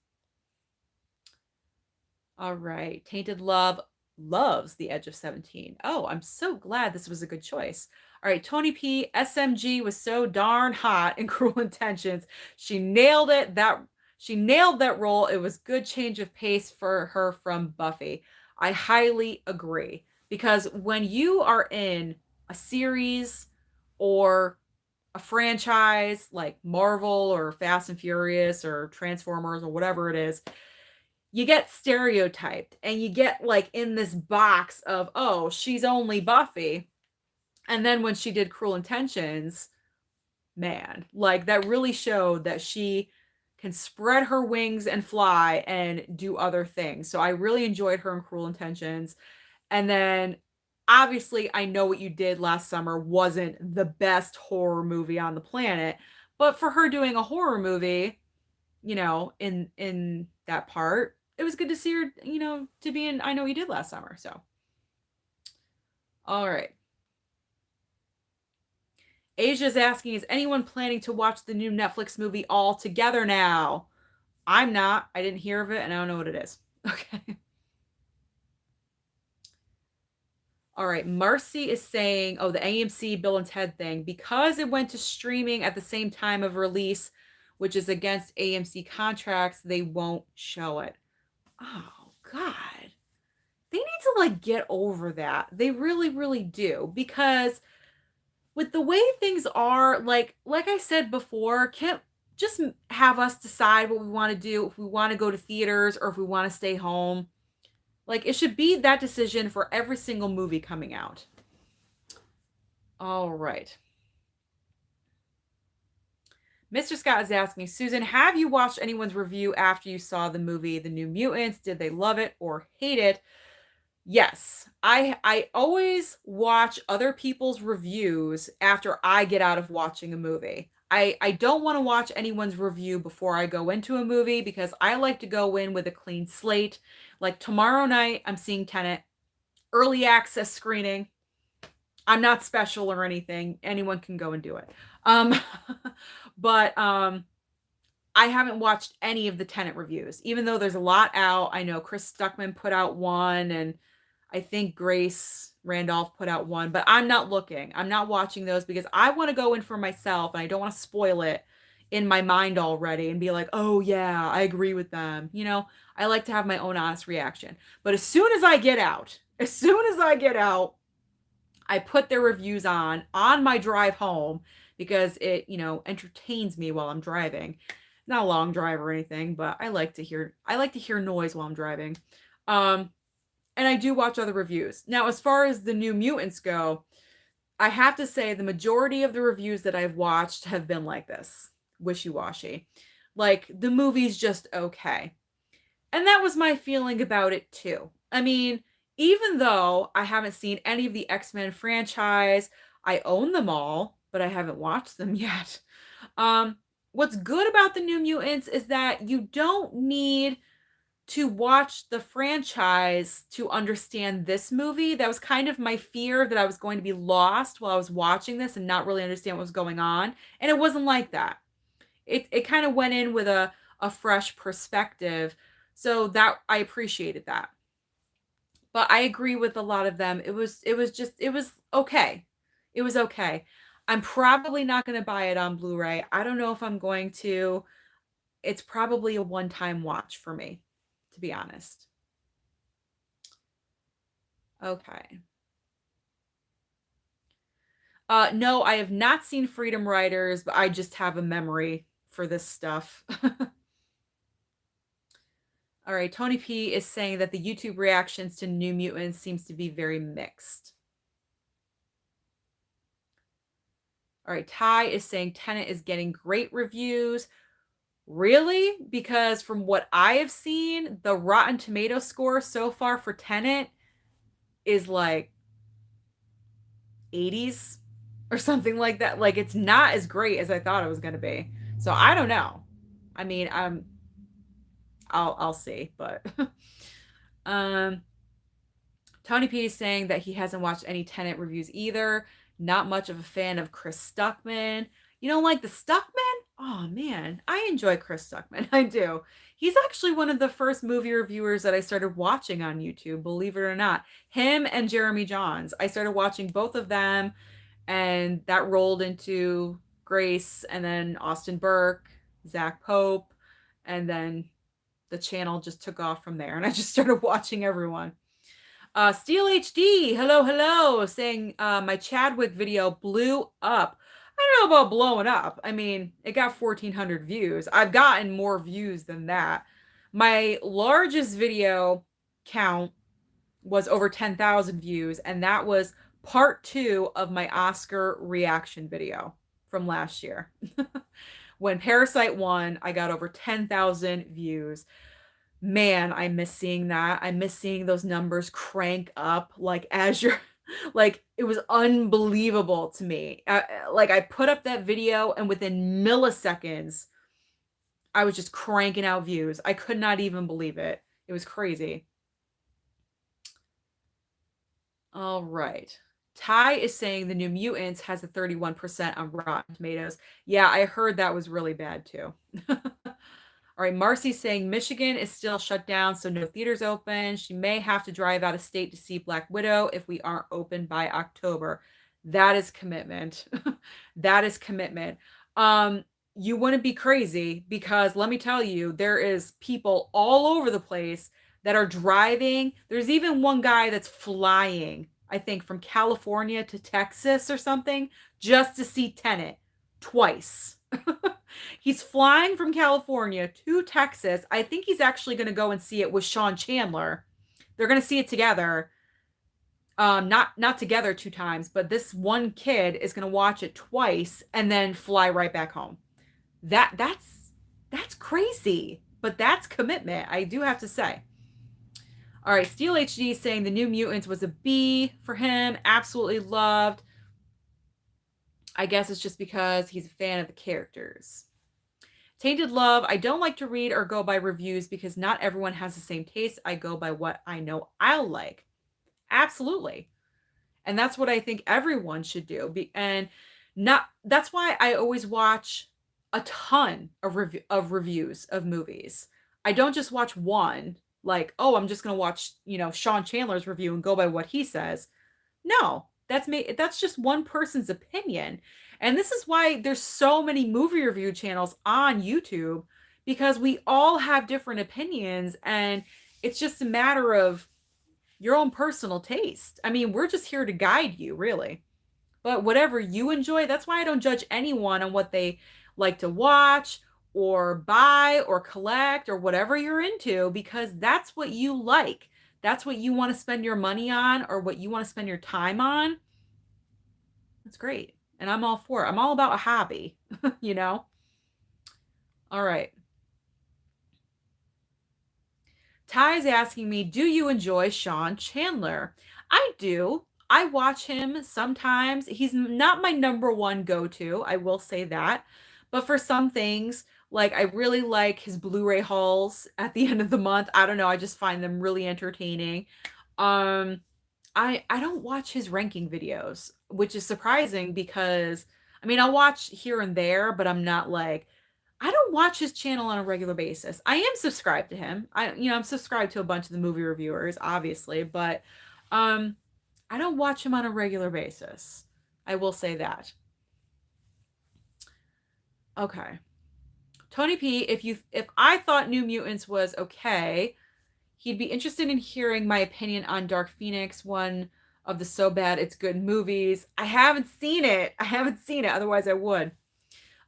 All right. Tainted Love loves The Edge of 17. Oh, I'm so glad this was a good choice. All right. Tony P, SMG was so darn hot in Cruel Intentions. She nailed it. She nailed that role. It was good change of pace for her from Buffy. I highly agree because when you are in a series or a franchise like Marvel or Fast and Furious or Transformers or whatever it is, you get stereotyped and you get like in this box of, oh, she's only Buffy. And then when she did Cruel Intentions, man, like that really showed that she can spread her wings and fly and do other things. So I really enjoyed her in Cruel Intentions. And then obviously I Know What You Did Last Summer wasn't the best horror movie on the planet, but for her doing a horror movie, in that part, it was good to see her, to be in I Know What You Did Last Summer. So, all right. Asia's asking, is anyone planning to watch the new Netflix movie all together now? I'm not. I didn't hear of it and I don't know what it is. Okay. All right. Marcy is saying, oh, the AMC Bill and Ted thing, because it went to streaming at the same time of release, which is against AMC contracts, they won't show it. Oh, God. They need to like get over that. They really, really do. Because with the way things are, like I said before, can't just have us decide what we want to do, if we want to go to theaters or if we want to stay home. Like it should be that decision for every single movie coming out. All right. Mr. Scott is asking, Susan, have you watched anyone's review after you saw the movie The New Mutants? Did they love it or hate it? Yes, I always watch other people's reviews after I get out of watching a movie. I don't want to watch anyone's review before I go into a movie because I like to go in with a clean slate. Like tomorrow night, I'm seeing Tenet, early access screening. I'm not special or anything. Anyone can go and do it. Um, but I haven't watched any of the Tenet reviews, even though there's a lot out. I know Chris Stuckman put out one, and I think Grace Randolph put out one, but I'm not looking. I'm not watching those because I want to go in for myself and I don't want to spoil it in my mind already and be like, oh yeah, I agree with them. I like to have my own honest reaction. But as soon as I get out, I put their reviews on my drive home because it, entertains me while I'm driving. Not a long drive or anything, but I like to hear noise while I'm driving. And I do watch other reviews. Now, as far as the New Mutants go, I have to say the majority of the reviews that I've watched have been like this, wishy-washy. Like the movie's just okay. And that was my feeling about it too. I mean, even though I haven't seen any of the X-Men franchise, I own them all, but I haven't watched them yet. What's good about the New Mutants is that you don't need to watch the franchise to understand this movie. That was kind of my fear, that I was going to be lost while I was watching this and not really understand what was going on. And it wasn't like that. It kind of went in with a fresh perspective. So that I appreciated that. But I agree with a lot of them. It was okay. It was okay. I'm probably not going to buy it on Blu-ray. I don't know if I'm going to. It's probably a one-time watch for me, to be honest. Okay. No, I have not seen Freedom Riders, but I just have a memory for this stuff. All right, Tony P is saying that the YouTube reactions to New Mutants seems to be very mixed. All right, Ty is saying Tenet is getting great reviews. Really? Because from what I have seen, the Rotten Tomato score so far for Tenet is like 80s or something like that. Like it's not as great as I thought it was going to be. So I don't know. I mean, I'll see, but um Tony P is saying that he hasn't watched any Tenet reviews either. Not much of a fan of Chris Stuckman. You don't like the Stuckman? Oh man, I enjoy Chris Stuckman. I do. He's actually one of the first movie reviewers that I started watching on YouTube, believe it or not. Him and Jeremy Johns. I started watching both of them, and that rolled into Grace and then Austin Burke, Zach Pope, and then the channel just took off from there, and I just started watching everyone. Steel HD, hello, hello, saying my Chadwick video blew up. I don't know about blowing up. I mean, it got 1,400 views. I've gotten more views than that. My largest video count was over 10,000 views, and that was part 2 of my Oscar reaction video from last year. When Parasite won, I got over 10,000 views. Man, I miss seeing that. I miss seeing those numbers crank up like as you're like it was unbelievable to me. Like I put up that video and within milliseconds I was just cranking out views. I could not even believe it. It was crazy. All right. Ty is saying the New Mutants has a 31% on Rotten Tomatoes. Yeah, I heard that was really bad too. All right, Marcy's saying Michigan is still shut down, so no theaters open. She may have to drive out of state to see Black Widow if we aren't open by October. That is commitment. That is commitment. You wouldn't be crazy because let me tell you, there is people all over the place that are driving. There's even one guy that's flying, I think, from California to Texas or something, just to see Tenet twice. He's flying from California to Texas. I think he's actually going to go and see it with Sean Chandler. They're going to see it together. Not together 2 times, but this one kid is going to watch it twice and then fly right back home. That's crazy, but that's commitment, I do have to say. All right, Steel HD saying the New Mutants was a B for him. Absolutely loved. I guess it's just because he's a fan of the characters. Tainted Love, I don't like to read or go by reviews because not everyone has the same taste. I go by what I know I'll like. Absolutely. And that's what I think everyone should do. And not that's why I always watch a ton of reviews of movies. I don't just watch one, like, oh, I'm just going to watch, Sean Chandler's review and go by what he says. No, that's just one person's opinion. And this is why there's so many movie review channels on YouTube, because we all have different opinions and it's just a matter of your own personal taste. I mean, we're just here to guide you, really. But whatever you enjoy, that's why I don't judge anyone on what they like to watch or buy or collect or whatever you're into, because that's what you like. That's what you want to spend your money on or what you want to spend your time on. That's great. And I'm all for it. I'm all about a hobby, All right. Ty's asking me, do you enjoy Sean Chandler? I do. I watch him sometimes. He's not my number one go-to, I will say that. But for some things, like I really like his Blu-ray hauls at the end of the month. I don't know, I just find them really entertaining. I don't watch his ranking videos, which is surprising because I mean, I'll watch here and there, but I'm not like I don't watch his channel on a regular basis. I am subscribed to him. I'm subscribed to a bunch of the movie reviewers, obviously, but I don't watch him on a regular basis. I will say that. Okay. Tony P, if I thought New Mutants was okay, he'd be interested in hearing my opinion on Dark Phoenix, one of the So Bad It's Good movies. I haven't seen it. I haven't seen it. Otherwise, I would.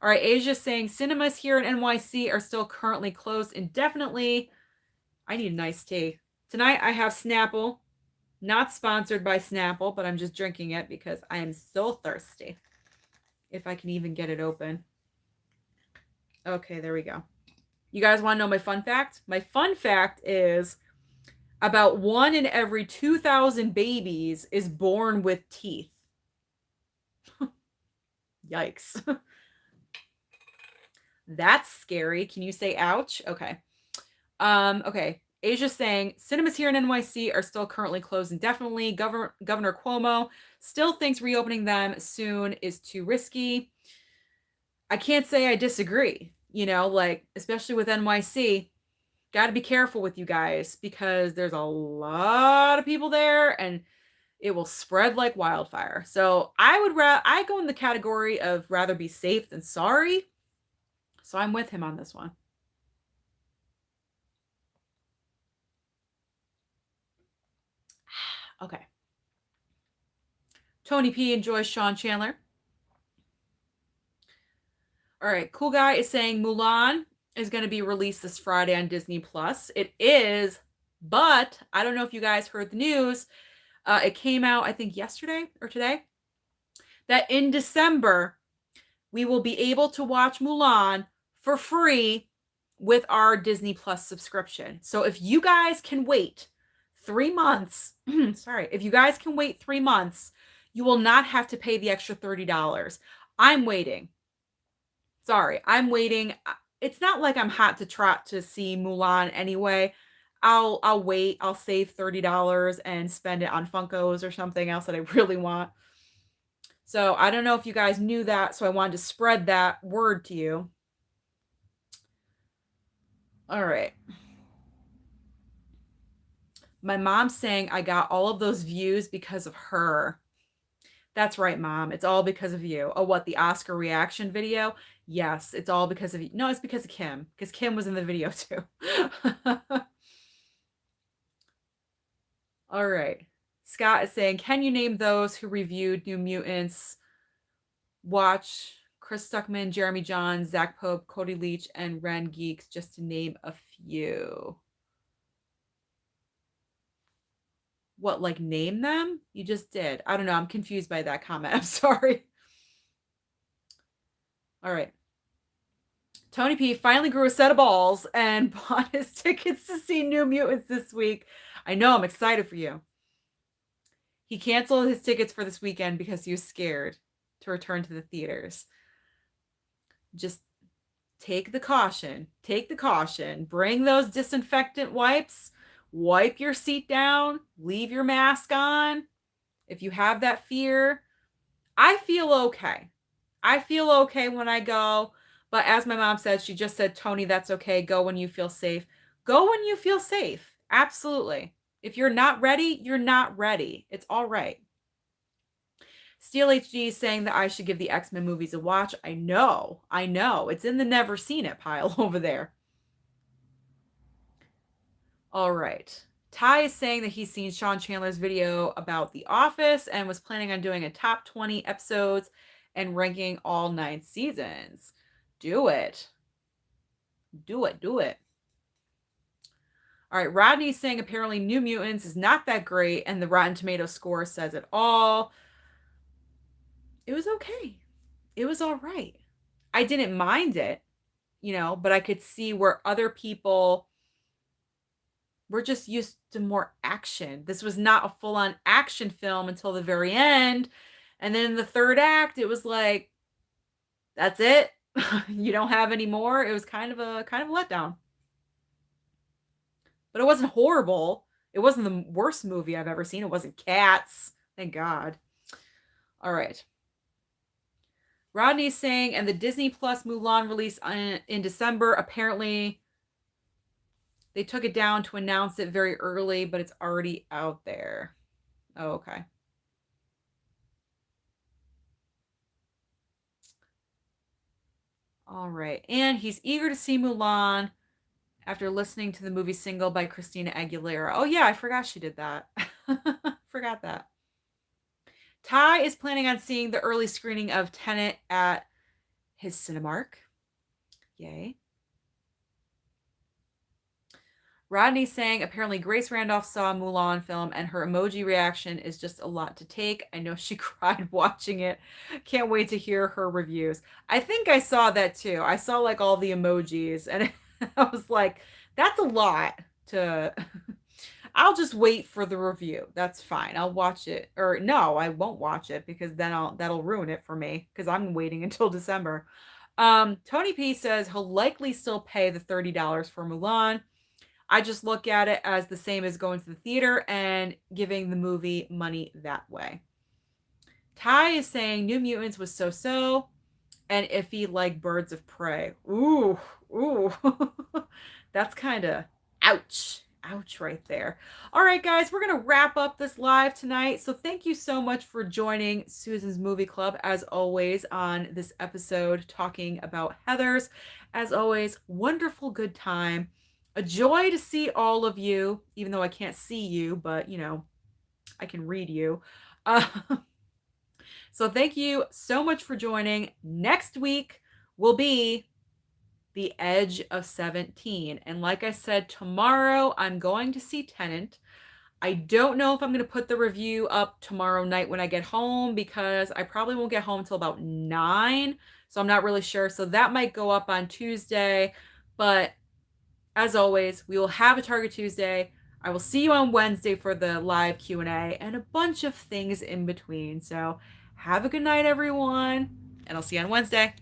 All right, Asia's saying cinemas here in NYC are still currently closed indefinitely. I need a nice tea. Tonight I have Snapple. Not sponsored by Snapple, but I'm just drinking it because I am so thirsty. If I can even get it open. Okay, there we go. You guys want to know my fun fact? My fun fact is about 1 in every 2,000 babies is born with teeth. Yikes. That's scary. Can you say ouch? Okay. Okay. Asia's saying cinemas here in NYC are still currently closed indefinitely. Governor Cuomo still thinks reopening them soon is too risky. I can't say I disagree. You know, like, especially with NYC, got to be careful with you guys because there's a lot of people there and it will spread like wildfire. So I go in the category of rather be safe than sorry. So I'm with him on this one. Okay. Tony P enjoys Sean Chandler. All right, Cool Guy is saying Mulan is going to be released this Friday on Disney Plus. It is, but I don't know if you guys heard the news. It came out, I think, yesterday or today, that in December we will be able to watch Mulan for free with our Disney Plus subscription. So if you guys can wait 3 months, if you guys can wait 3 months, you will not have to pay the extra $30. I'm waiting. I'm waiting. It's not like I'm hot to trot to see Mulan anyway. I'll wait. I'll save $30 and spend it on Funkos or something else that I really want. So I don't know if you guys knew that, so I wanted to spread that word to you. All right. My mom's saying I got all of those views because of her. That's right, Mom. It's all because of you. Oh, what, the Oscar reaction video? Yes, it's all because of you. No, it's because of Kim. Because Kim was in the video too. All right. Scott is saying, can you name those who reviewed New Mutants? Watch Chris Stuckman, Jeremy Johns, Zach Pope, Cody Leach, and Ren Geeks, just to name a few. What, like name them? You just did. I don't know. I'm confused by that comment. I'm sorry. All right. Tony P finally grew a set of balls and bought his tickets to see New Mutants this week. I know. I'm excited for you. He canceled his tickets for this weekend because he was scared to return to the theaters. Just take the caution. Take the caution. Bring those disinfectant wipes. Wipe your seat down. Leave your mask on. If you have that fear, I feel okay. I feel okay when I go. But as my mom said, she just said, Tony, that's okay. Go when you feel safe. Go when you feel safe. Absolutely. If you're not ready, you're not ready. It's all right. Steel HD is saying that I should give the X-Men movies a watch. I know. It's in the never seen it pile over there. All right. Ty is saying that he's seen Sean Chandler's video about The Office and was planning on doing a top 20 episodes and ranking all 9 seasons. Do it. Do it. All right. Rodney's saying apparently New Mutants is not that great, and the Rotten Tomatoes score says it all. It was okay. It was all right. I didn't mind it, but I could see where other people were just used to more action. This was not a full-on action film until the very end. And then in the third act, it was like, that's it. You don't have any more. It was kind of a letdown. But it wasn't horrible. It wasn't the worst movie I've ever seen. It wasn't Cats. Thank God. All right. Rodney's saying, and the Disney Plus Mulan release in December, apparently they took it down to announce it very early, but it's already out there. Oh, okay. All right. And he's eager to see Mulan after listening to the movie Single by Christina Aguilera. Oh, yeah, I forgot she did that. Forgot that. Ty is planning on seeing the early screening of Tenet at his Cinemark. Yay. Rodney's saying apparently Grace Randolph saw a Mulan film and her emoji reaction is just a lot to take. I know she cried watching it. Can't wait to hear her reviews. I think I saw that too. I saw like all the emojis and I was like, that's a lot to. I'll just wait for the review. That's fine. I'll watch it. Or no, I won't watch it because then that'll ruin it for me because I'm waiting until December. Tony P says he'll likely still pay the $30 for Mulan. I just look at it as the same as going to the theater and giving the movie money that way. Ty is saying New Mutants was so and iffy like Birds of Prey. Ooh, ooh. That's kind of ouch. Ouch right there. All right, guys, we're going to wrap up this live tonight. So thank you so much for joining Susan's Movie Club, as always, on this episode talking about Heathers. As always, wonderful good time. A joy to see all of you, even though I can't see you, but, you know, I can read you. So thank you so much for joining. Next week will be The Edge of 17. And like I said, tomorrow I'm going to see Tenet. I don't know if I'm going to put the review up tomorrow night when I get home because I probably won't get home until about 9. So I'm not really sure. So that might go up on Tuesday. But as always, we will have a Target Tuesday. I will see you on Wednesday for the live Q&A and a bunch of things in between. So have a good night, everyone, and I'll see you on Wednesday.